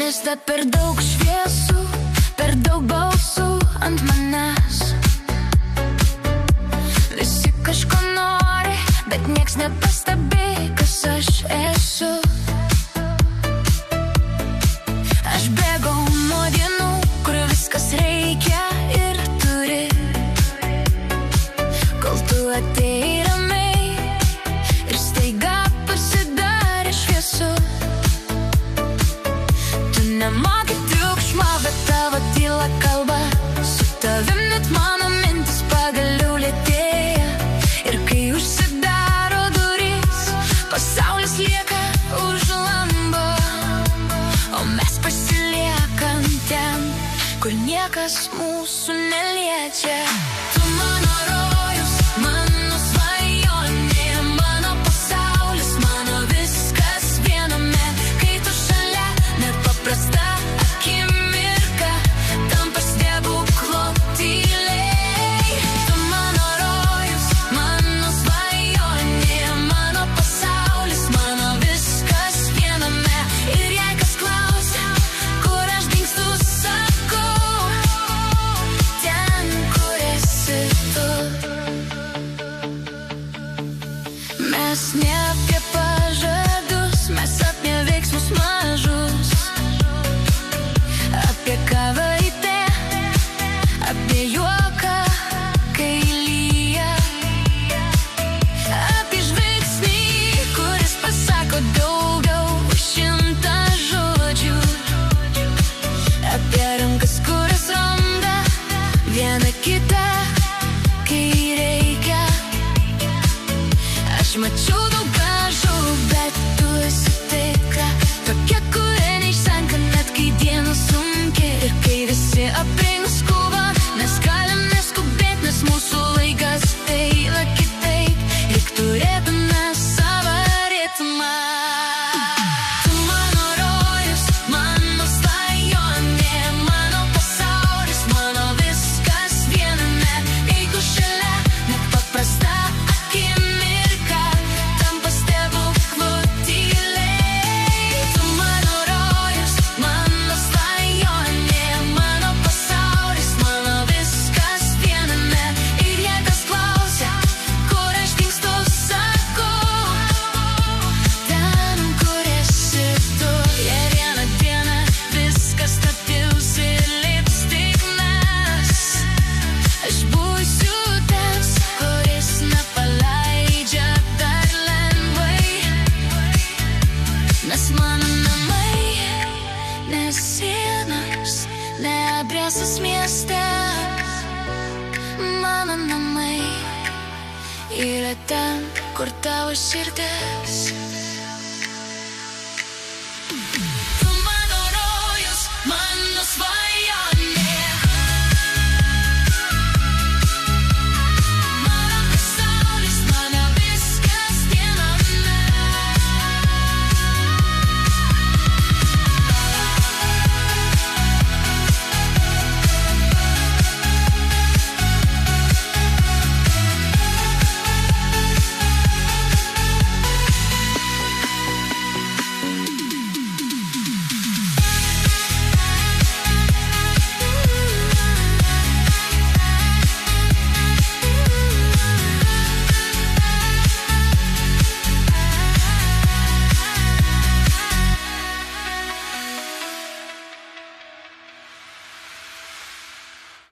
mieste per daug šviesų, per daug balsų ant manęs. Visi kažko nori, bet nieks nepastebi, kas aš esu. Aš bėgau nuo dienų, kur viskas reikia ir turi, kol tu atėjai ramiai ir staiga pasidarė šviesu. Tu nemoki triukšmo, bet tavo tyla kalba, su tavim net mano mintis pagaliau lėtėja. Ir kai užsidaro durys, pasaulis lieka už lango, o mes pasiliekam ten, kur niekas mūsų neliečia. Tu mano rojus, mano svajonė, mano pasaulis, mano viskas viename. Kai tu šalia, net paprasta akimirka tampa stebuklo tyliai. Tu mano rojus, mano svajonė, mano pasaulis, mano viskas viename. Ir jei kas klausia, kur aš dingstu, sakau, ten, kur esi tu. Mes ne apie pažadus, mes apie veiksmus mažus, apie kavą ryte, apie juoką, kai lyja, apie žvilgsnį, kuris pasako daugiau už 100 žodžių, apie rankas, kuris randa vieną kitą, kai reikia. Aš mačiau daug gražų, bet tu esi tikra, tokia, kuri neišsenka net kai diena sunki. Ir kai visi aplink skuba, mes galim neskubėt, nes mūsų laikas eina kitaip. Lyg turėtume savo ritmą. Tu mano rojus, mano svajonė, mano pasaulis, mano viskas viename. Jeigu šalia, net paprasta akimirka tampa stebuklu tyliai. Tu mano rojus, mano svajonė, mano pasaulis, mano viskas viename. Ir jei kas klausia, kur aš dingstu, sakau, ten, kur esi tu. Jei vieną dieną viskas tapils ir liks tik mes, aš būsiu tas, kuris nepaleidžia dar lengvai. Nes mano namai, ne sienos, ne adresas mieste. Mano namai yra ten, kur tavo širdis.